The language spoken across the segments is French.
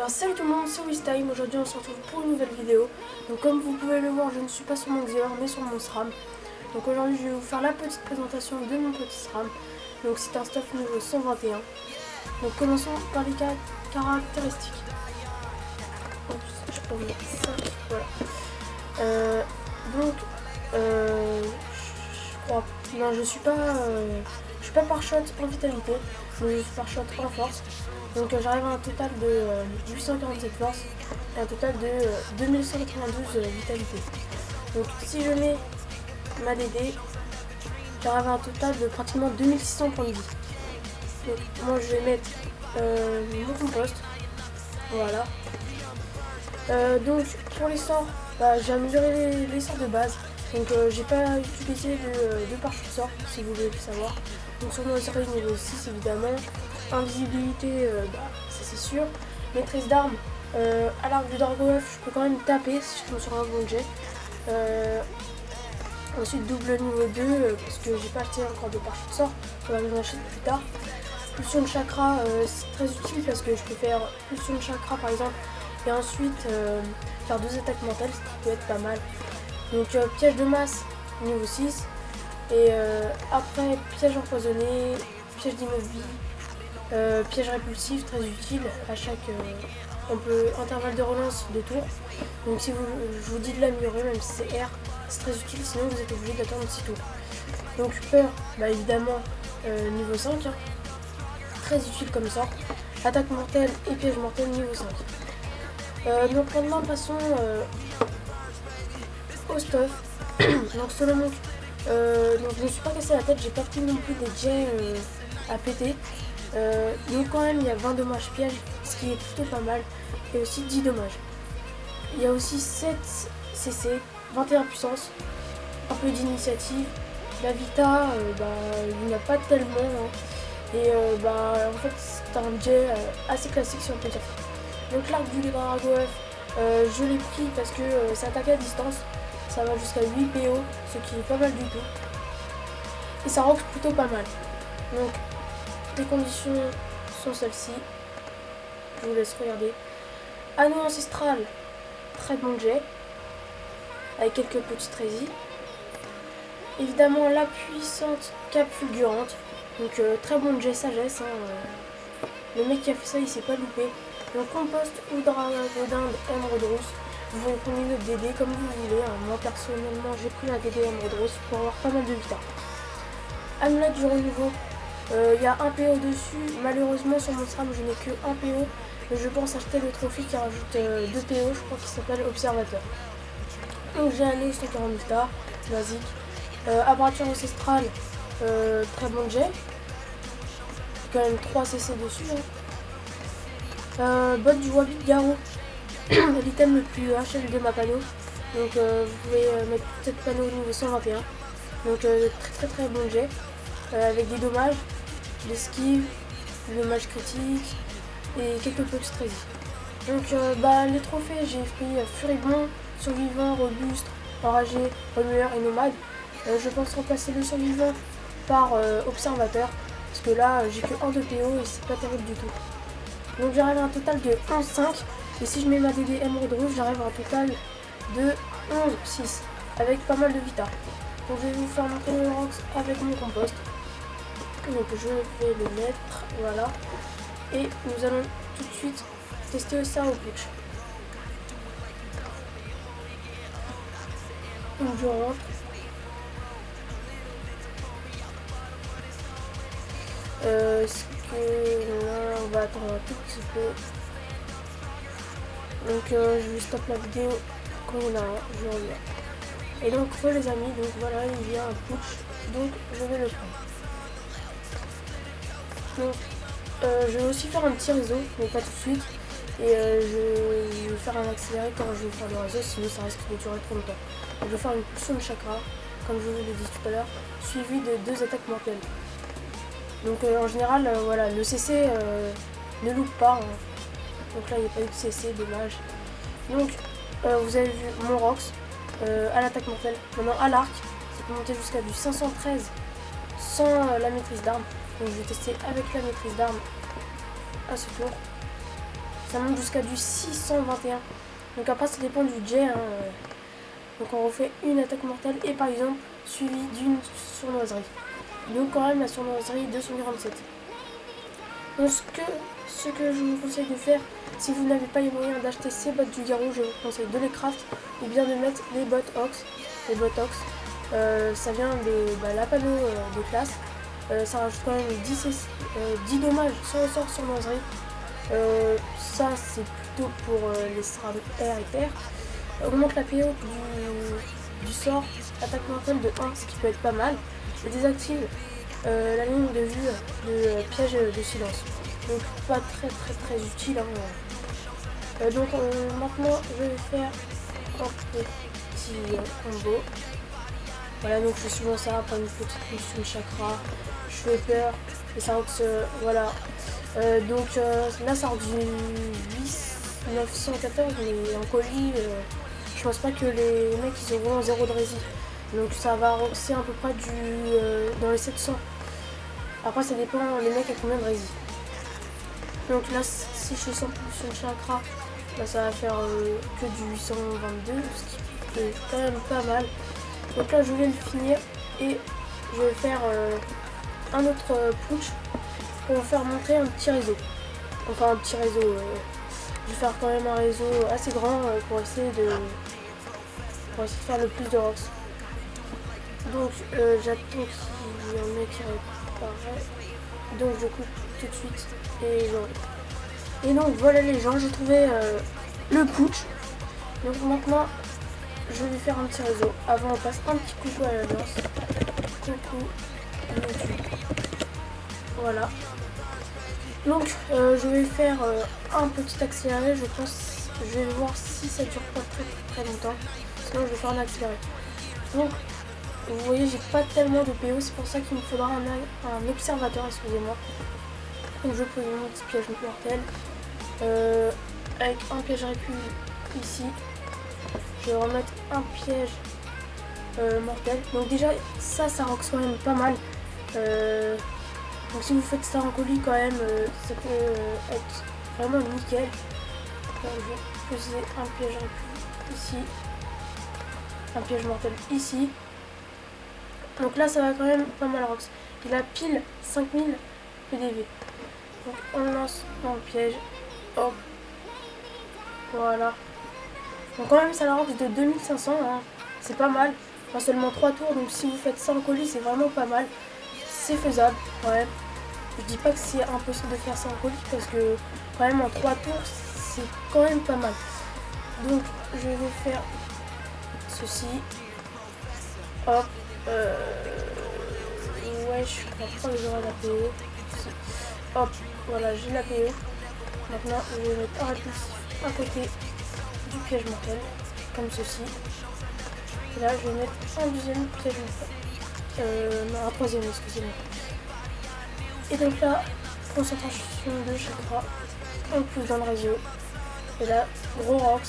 bien salut tout le monde, c'est Wistime. Aujourd'hui on se retrouve pour une nouvelle vidéo. Donc comme vous pouvez le voir, je ne suis pas sur mon Xeor mais sur mon SRAM. Donc aujourd'hui je vais vous faire la petite présentation de mon petit SRAM. Donc c'est un stuff niveau 121. Donc commençons par les caractéristiques. Oups, je peux remettre ça, voilà. Je crois, non je suis pas par shot en vitalité, mais je suis par shot en force. Donc j'arrive à un total de 847 force et un total de 2192 vitalité. Donc si je mets ma DD, j'arrive à un total de pratiquement 2600 points de vie. Donc moi je vais mettre mon compost. Voilà. Donc pour les sorts, j'ai amélioré les sorts de base. Donc j'ai pas utilisé de pare-choc sort si vous voulez le savoir. Donc sur mon série niveau 6 évidemment. Invisibilité, ça c'est sûr. Maîtrise d'armes, à l'arc du Dragoef, je peux quand même taper si je tombe sur un bon jet. Ensuite double niveau 2, parce que j'ai pas acheté encore de pare-choc de sort, on va en acheter plus tard. Pulsion de chakra, c'est très utile parce que je peux faire pulsion de chakra par exemple, et ensuite faire 2 attaques mentales, ce qui peut être pas mal. Donc piège de masse, niveau 6. Et après piège empoisonné, piège d'immobilisation. Piège répulsif, très utile à chaque intervalle de relance de tour. Donc si je vous dis de l'améliorer, même si c'est R, c'est très utile, sinon vous êtes obligé d'attendre 6 tours. Donc peur, évidemment niveau 5, hein, très utile comme ça. Attaque mortelle et piège mortel niveau 5. Donc maintenant passons au stuff. Donc solo monk, donc je ne suis pas cassé la tête, j'ai pas pris non plus des jets à péter. Donc quand même il y a 20 dommages pièges, ce qui est plutôt pas mal, et aussi 10 dommages. Il y a aussi 7 CC, 21 puissance, un peu d'initiative. La Vita, il n'y en a pas tellement, hein. Et en fait c'est un jet assez classique si on peut dire. Donc l'arc du Dragoef, je l'ai pris parce que ça attaque à distance, ça va jusqu'à 8 PO, ce qui est pas mal du tout. Et ça rock plutôt pas mal. Donc les conditions sont celles-ci. Je vous laisse regarder. Anneau ancestral, très bon jet, avec quelques petites résines. Évidemment la puissante cape fulgurante, donc très bon jet sagesse. Hein. Le mec qui a fait ça, il s'est pas loupé. Donc compost ou dragodinde émeraude rousse. Vous prenez notre DD comme vous voulez. Hein. Moi personnellement, j'ai pris la DD émeraude rousse pour avoir pas mal de vita. Amulette du renouveau. Il y a un PO dessus, malheureusement sur mon SRAM je n'ai que un PO, mais je pense acheter le trophée qui rajoute 2 PO, je crois qu'il s'appelle Observateur. Donc j'ai un 140 stars, basique. Abrature ancestrale, très bon jet, quand même 3 CC dessus. Hein. Botte du Wabi Garou, l'item le plus HL de ma panneau, donc vous pouvez mettre cette panneau au niveau 121, donc très bon jet, avec des dommages. L'esquive, le dommage critique et quelques petites résines. Donc les trophées, j'ai pris Furibond, Survivant, Robuste, Enragé, Remueur et Nomade. Je pense remplacer le Survivant par Observateur, parce que là j'ai que 1 de PO et c'est pas terrible du tout. Donc j'arrive à un total de 11,5 et si je mets ma DD émeraude rouge, j'arrive à un total de 11,6 avec pas mal de vita. Donc je vais vous faire montrer le Rox avec mon compost. Donc je vais le mettre, voilà, et nous allons tout de suite tester ça au pitch. Donc je rentre. Ce que là on va attendre un tout petit peu. Donc je vais stopper la vidéo quand il y en a un, je reviens. Et donc les amis, donc voilà, il y a un push, donc je vais le prendre. Donc, je vais aussi faire un petit réseau, mais pas tout de suite. Et je vais faire un accéléré quand je vais faire le réseau, sinon ça risque de durer trop longtemps. Donc, je vais faire une pulsion de chakra, comme je vous l'ai dit tout à l'heure, suivi de 2 attaques mortelles. Donc en général, voilà, le CC ne loupe pas. Hein. Donc là, il n'y a pas eu de CC, dommage. Donc, vous avez vu mon Rox à l'attaque mortelle. Maintenant, à l'arc, ça peut monter jusqu'à du 513 sans la maîtrise d'armes. Donc je vais tester avec la maîtrise d'armes à ce tour. ça monte jusqu'à du 621. Donc après ça dépend du jet. Hein. Donc on refait une attaque mortelle et par exemple suivi d'une sournoiserie. Donc quand même la sournoiserie 247. Donc ce que je vous conseille de faire, si vous n'avez pas les moyens d'acheter ces bottes du garou, je vous conseille de les craft ou bien de mettre les bottes Ox. Les bottes Ox, ça vient de la panneau de classe. Ça rajoute quand même 10 dommages sur le sort sournoiserie. Ça c'est plutôt pour les SRAM R et terre. Augmente la PO du sort attaque mortelle de 1, ce qui peut être pas mal. Et désactive la ligne de vue de piège de silence. Donc pas très utile. Hein. Donc maintenant je vais faire un petit combo. Voilà, donc je fais souvent ça, après une petite potion chakra, je fais peur, et ça rend voilà. Donc là ça rend du 914, mais en colis, je pense pas que les mecs ils auront 0 de rési. Donc ça va rosser à peu près dans les 700. Après ça dépend les mecs à combien de rési. Donc là si je fais 100 potions de chakra, là ça va faire que du 822, ce qui est quand même pas mal. Donc là je vais le finir et je vais faire un autre punch pour vous faire montrer un petit réseau. Enfin un petit réseau. Je vais faire quand même un réseau assez grand pour essayer de faire le plus de rocks. Donc j'attends qu'il y en ait qui réparent. Donc je coupe tout de suite et j'enlève. Et donc voilà les gens, j'ai trouvé le putsch. Donc maintenant je vais faire un petit réseau. Avant on passe un petit coucou à l'alliance. Coucou YouTube. Voilà. Donc je vais faire un petit accéléré, je pense. Je vais voir si ça dure pas très longtemps. Sinon je vais faire un accéléré. Donc vous voyez j'ai pas tellement de PO, c'est pour ça qu'il me faudra un observateur, excusez-moi. Donc je pose mon petit piège mortel. Avec un piège répu ici. Je vais remettre un piège mortel. Donc déjà ça rock quand même pas mal. Donc si vous faites ça en colis quand même, ça peut être vraiment nickel. Donc, je vais poser un piège répu ici. Un piège mortel ici. Donc là ça va quand même pas mal rocks. Il a pile 5000 PDV. Donc on lance dans le piège. Hop. Voilà. Donc quand même ça la rocks de 2500. Hein. C'est pas mal. Enfin, seulement 3 tours. Donc si vous faites ça en colis c'est vraiment pas mal. C'est faisable quand même. Je dis pas que c'est impossible de faire ça en colis parce que quand même en 3 tours c'est quand même pas mal. Donc je vais faire ceci. Hop. Ouais, je crois pas que j'aurai la PO. Hop, voilà, j'ai la PO. Maintenant je vais mettre un répulsif à côté du piège mortel, comme ceci. Et là je vais mettre un deuxième piège mortel. Non, un troisième, excusez-moi. Et donc là, concentration de chakra, on pousse dans le réseau. Et là, gros rocks,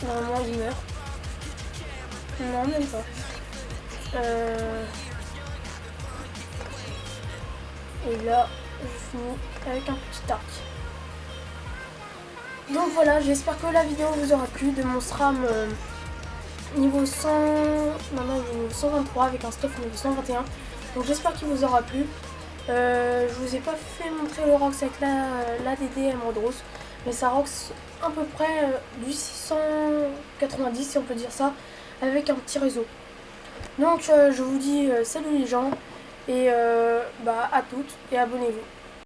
normalement il meurt. Non, même pas. Et là, je finis avec un petit arc. Donc voilà, j'espère que la vidéo vous aura plu de mon SRAM niveau 100. Maintenant il est niveau 123 avec un stuff niveau 121. Donc j'espère qu'il vous aura plu. Je vous ai pas fait montrer le Rox avec l'ADD Emerald Rose, mais ça Rox à peu près du 690 si on peut dire ça, avec un petit réseau. Donc je vous dis salut les gens et à toutes et abonnez-vous.